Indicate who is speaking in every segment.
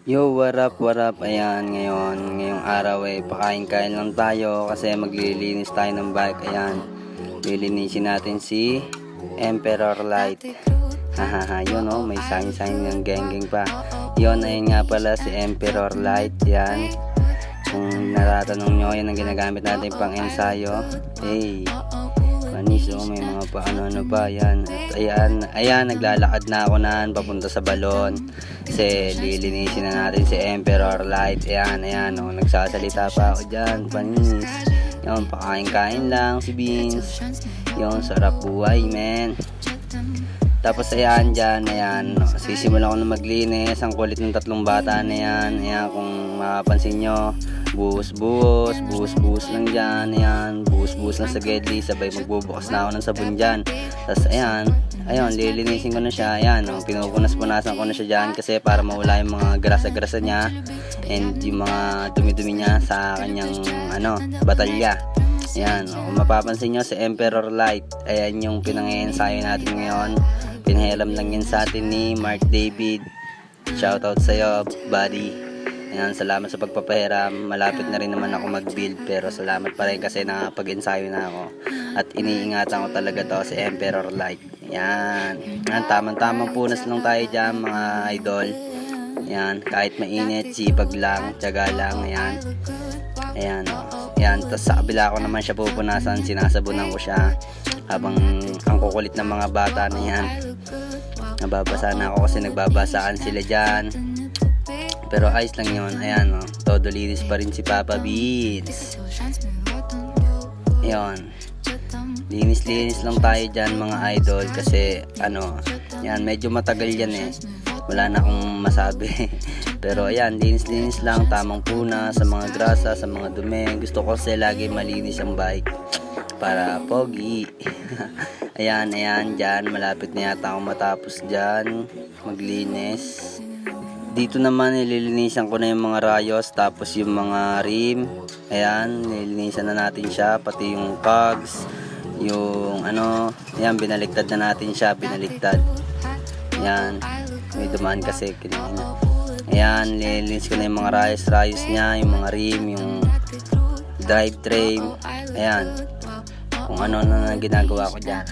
Speaker 1: Yo, what up? Ayan, ngayong araw pakain-kain lang tayo kasi maglilinis tayo ng bike. Ayan, lilinisin natin si Emperor Light. Hahaha, yun may sign ng geng pa. Yun, ayun nga pala si Emperor Light. Yan, kung natatanong nyo, yan ang ginagamit natin pang ensayo. Hey, panis may mga ano pa. Yan, at ayan, naglalakad na ako papunta sa balon. Kasi lilinisin na natin si Emperor Light. Ayan, nagsasalita pa ako dyan, panis. Yun, pakain-kain lang si Beans. Yun, sarap buhay, men. Tapos ayan, sisimulan ko na maglinis. Ang kulit ng tatlong bata na yan. Ayan, kung mapapansin nyo, buhos lang dyan. Ayan, buhos lang sa gedli. Sabay magbubukas na ako ng sabon dyan. Tapos ayan, lilinisin ko na siya. Ayan, pinupunas-punasan ko na siya dyan kasi para mawala yung mga grasa-grasa niya and yung mga dumi-dumi niya sa kanyang batalya. Ayan, kung mapapansin nyo si Emperor Light, ayan yung pinang-ensayo natin ngayon. Pinahiram lang yan sa atin ni Mark David. Shoutout sa'yo, buddy. Ayan, salamat sa pagpapahiram. Malapit na rin naman ako mag-build, pero salamat pa rin kasi nakapag-ensayo na ako. At iniingatan ko talaga to si Emperor Light. Ayan, tamang punas lang tayo dyan, mga idol. Ayan, kahit mainit, sipag lang, tiyaga lang. Ayan, tapos sa kabila ko naman siya pupunasan, sinasabunan ko siya habang ang kukulit ng mga bata na yan. Nababasa na ako kasi nagbabasaan sila dyan, pero ayos lang yun. Ayan, todo linis pa rin si Papa Beats. Ayan, linis lang tayo dyan, mga idol, kasi medyo matagal yan wala na akong masabi. Pero ayan, linis lang, tamang puna sa mga grasa, sa mga dumi. Gusto ko kasi lagi malinis ang bike para pogi. ayan, dyan, malapit na yata akong matapos dyan maglinis. Dito naman nililinisan ko na yung mga rayos, tapos yung mga rim. Ayan, nililinisan na natin siya, pati yung cogs, yung ayan, binaliktad na natin siya, ayan, may dumaan kasi kinina. Ayan, nililinis ko na yung mga rayos niya, yung mga rim, yung drive train. Ayan, kung ano na ginagawa ko dyan.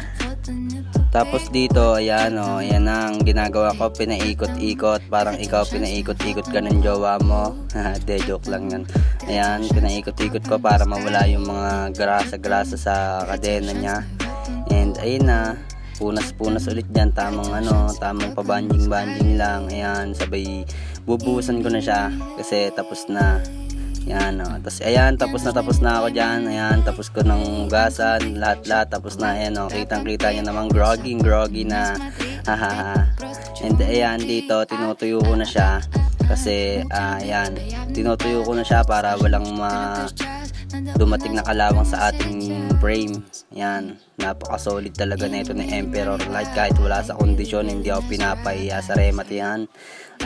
Speaker 1: Tapos dito, ayan ang ginagawa ko, pinaikot-ikot. Parang ikaw pinaikot-ikot ka ng jowa mo. De, joke lang yan. Ayan, pinaikot-ikot ko para mawala yung mga grasa-grasa sa kadena niya. And ayun na, punas ulit dyan, tamang pabanjing-banjing lang. Ayan, sabay bubuhusan ko na siya kasi tapos na. Ayan, tapos na ako dyan. Ayan, tapos ko ng hugasan, lahat tapos na. Ayan, kitang-kita nyo namang groggy na. And ayan, dito tinutuyo ko na siya kasi tinutuyo ko na siya para walang dumating na kalawang sa ating frame. Ayan, napaka-solid talaga nito ni Emperor Light. Kahit wala sa kondisyon, hindi ako pinapahiya sa remat yan.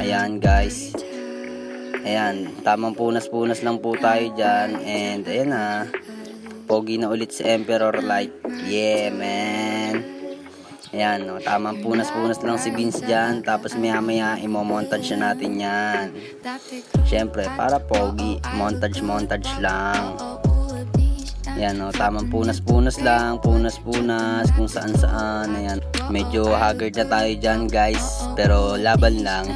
Speaker 1: Ayan, guys. Ayan, tamang punas lang po tayo dyan. And ayan pogi na ulit si Emperor Light. Yeah, man. Ayan, tamang punas lang si Vince dyan. Tapos maya imo-montage natin yan. Syempre, para pogi, montage lang. Ayan, tamang punas lang, punas kung saan. Ayan, medyo haggard na tayo dyan, guys, pero laban lang.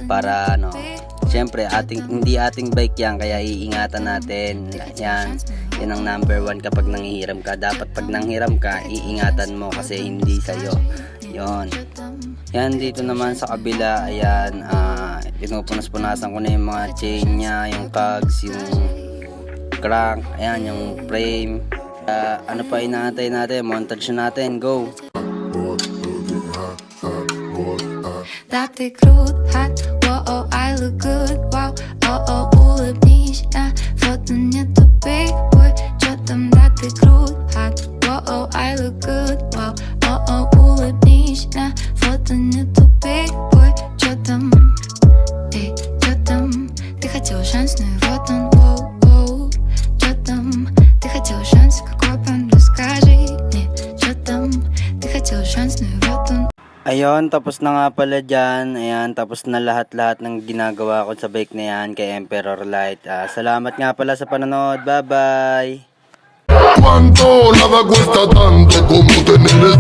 Speaker 1: Para syempre hindi ating bike yan, kaya iingatan natin. Yan ang number 1 kapag nanghihiram ka. Dapat pag nanghiram ka, iingatan mo kasi hindi sa'yo yon. Yan, dito naman sa kabila, ayan, pinupunas-punasan ko na yung mga chain nya, yung cogs, yung crank, ayan, yung frame. Ano pa inaantay natin? Montage natin, go!
Speaker 2: Даты крут, hot, wow, I look good, wow, улыбнись, фото нету, big boy, чё там, да ты крут, hot, wow, I look good, wow, улыбнись, фото нету, big boy, чё там, ты хотел шанс, ну и вот он, воу, чё там, ты хотел шанс, какой план, расскажи, чё там, ты хотел шанс, ну и вот он.
Speaker 1: Ayun, tapos na nga pala dyan. Ayan, tapos na lahat-lahat ng ginagawa ko sa bike na yan kay Emperor Light. Salamat nga pala sa panonood. Bye-bye!
Speaker 3: Cuánto nada cuesta tanto como tener el